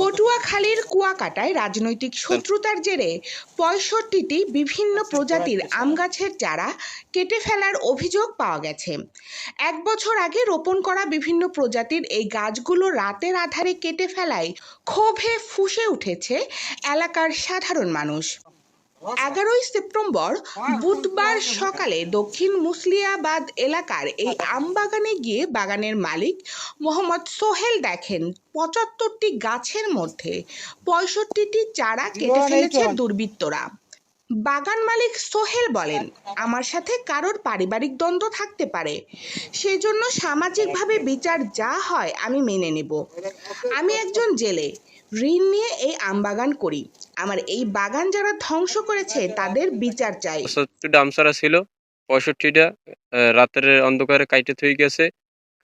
পটুয়াখালীর কুয়াকাটায় রাজনৈতিক শত্রুতার জেরে ৬৫টি বিভিন্ন প্রজাতির আম গাছের চারা কেটে ফেলার অভিযোগ পাওয়া গেছে। ১ বছর আগে রোপণ করা বিভিন্ন প্রজাতির এই গাছগুলো রাতের আঁধারে কেটে ফেলায় ক্ষোভে ফুঁসে উঠেছে এলাকার সাধারণ মানুষ। ১১ই সেপ্টেম্বর বুধবার সকালে দক্ষিণ মুসলিয়াবাদ এলাকার এই আমবাগানে গিয়ে বাগানের মালিক মোহাম্মদ সোহেল দেখেন ৭৫টি গাছের মধ্যে ৬৫টি চারা কেটে ফেলেছে দুর্বৃত্তরা। বাগান মালিক সোহেল বলেন, আমার সাথে কারোর পারিবারিক দ্বন্দ্ব থাকতে পারে, সেই জন্য সামাজিকভাবে বিচার যা হয় আমি মেনে নেব। আমি একজন জেলে, ঋণ নিয়ে এই আমবাগান করি। আমার এই বাগান যারা ধ্বংস করেছে তাদের বিচার চাই। ৭৫টা আম চারা ছিল, ৬৫টা রাতের অন্ধকারে কাইটে থই গেছে।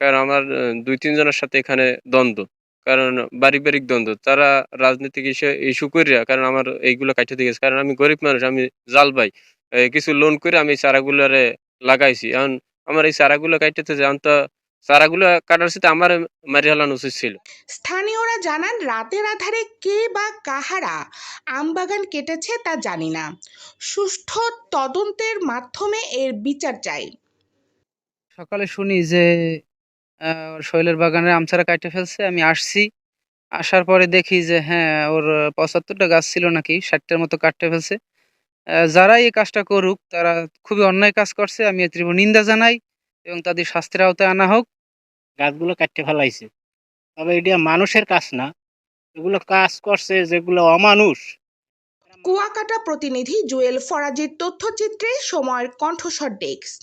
কারণ আমার ২-৩ জনের সাথে এখানে দ্বন্দ্ব, কারণ পারিবারিক দ্বন্দ্ব। তারা রাজনৈতিক ইস্যু কইরা, কারণ আমার এইগুলো কাইটে থই গেছে। কারণ আমি গরিব মানুষ, আমি জাল পাই। কিছু লোন করে আমি চারাগুলারে লাগাইছি। এখন আমার এই চারাগুলো কাইটে থইছে, এখন তো চারাগুলো কাটার সাথে আমার মারি ফেলানো উচিত ছিল। স্থানীয়রা জানান, রাতের আধারে কে বা কাহারা আমবাগান কেটেছে তা জানি না। সুষ্ঠু তদন্তের মাধ্যমে এর বিচার চাই। সকালে শুনি যে সোহেলের বাগানের আম চারা কাইটে ফেলছে। আমি আসছি। আসার পরে দেখি যে হ্যাঁ, ওর ৭৫টা গাছ ছিল নাকি ৬০টার মতো কাটতে ফেলছে। যারাই এই কাজটা করুক তারা খুবই অন্যায় কাজ করছে। আমি এর তীব্র নিন্দা জানাই এবং তাদের শাস্তির আওতায় আনা হোক। গাছগুলো কাটতে ফেলাইছে, তবে এটা মানুষের কাজ না, এগুলো কাজ করছে যেগুলো অমানুষ। কুয়াকাটা প্রতিনিধি জুয়েল ফরাজির তথ্যচিত্রে সময়ের কণ্ঠস্বর ডেস্ক।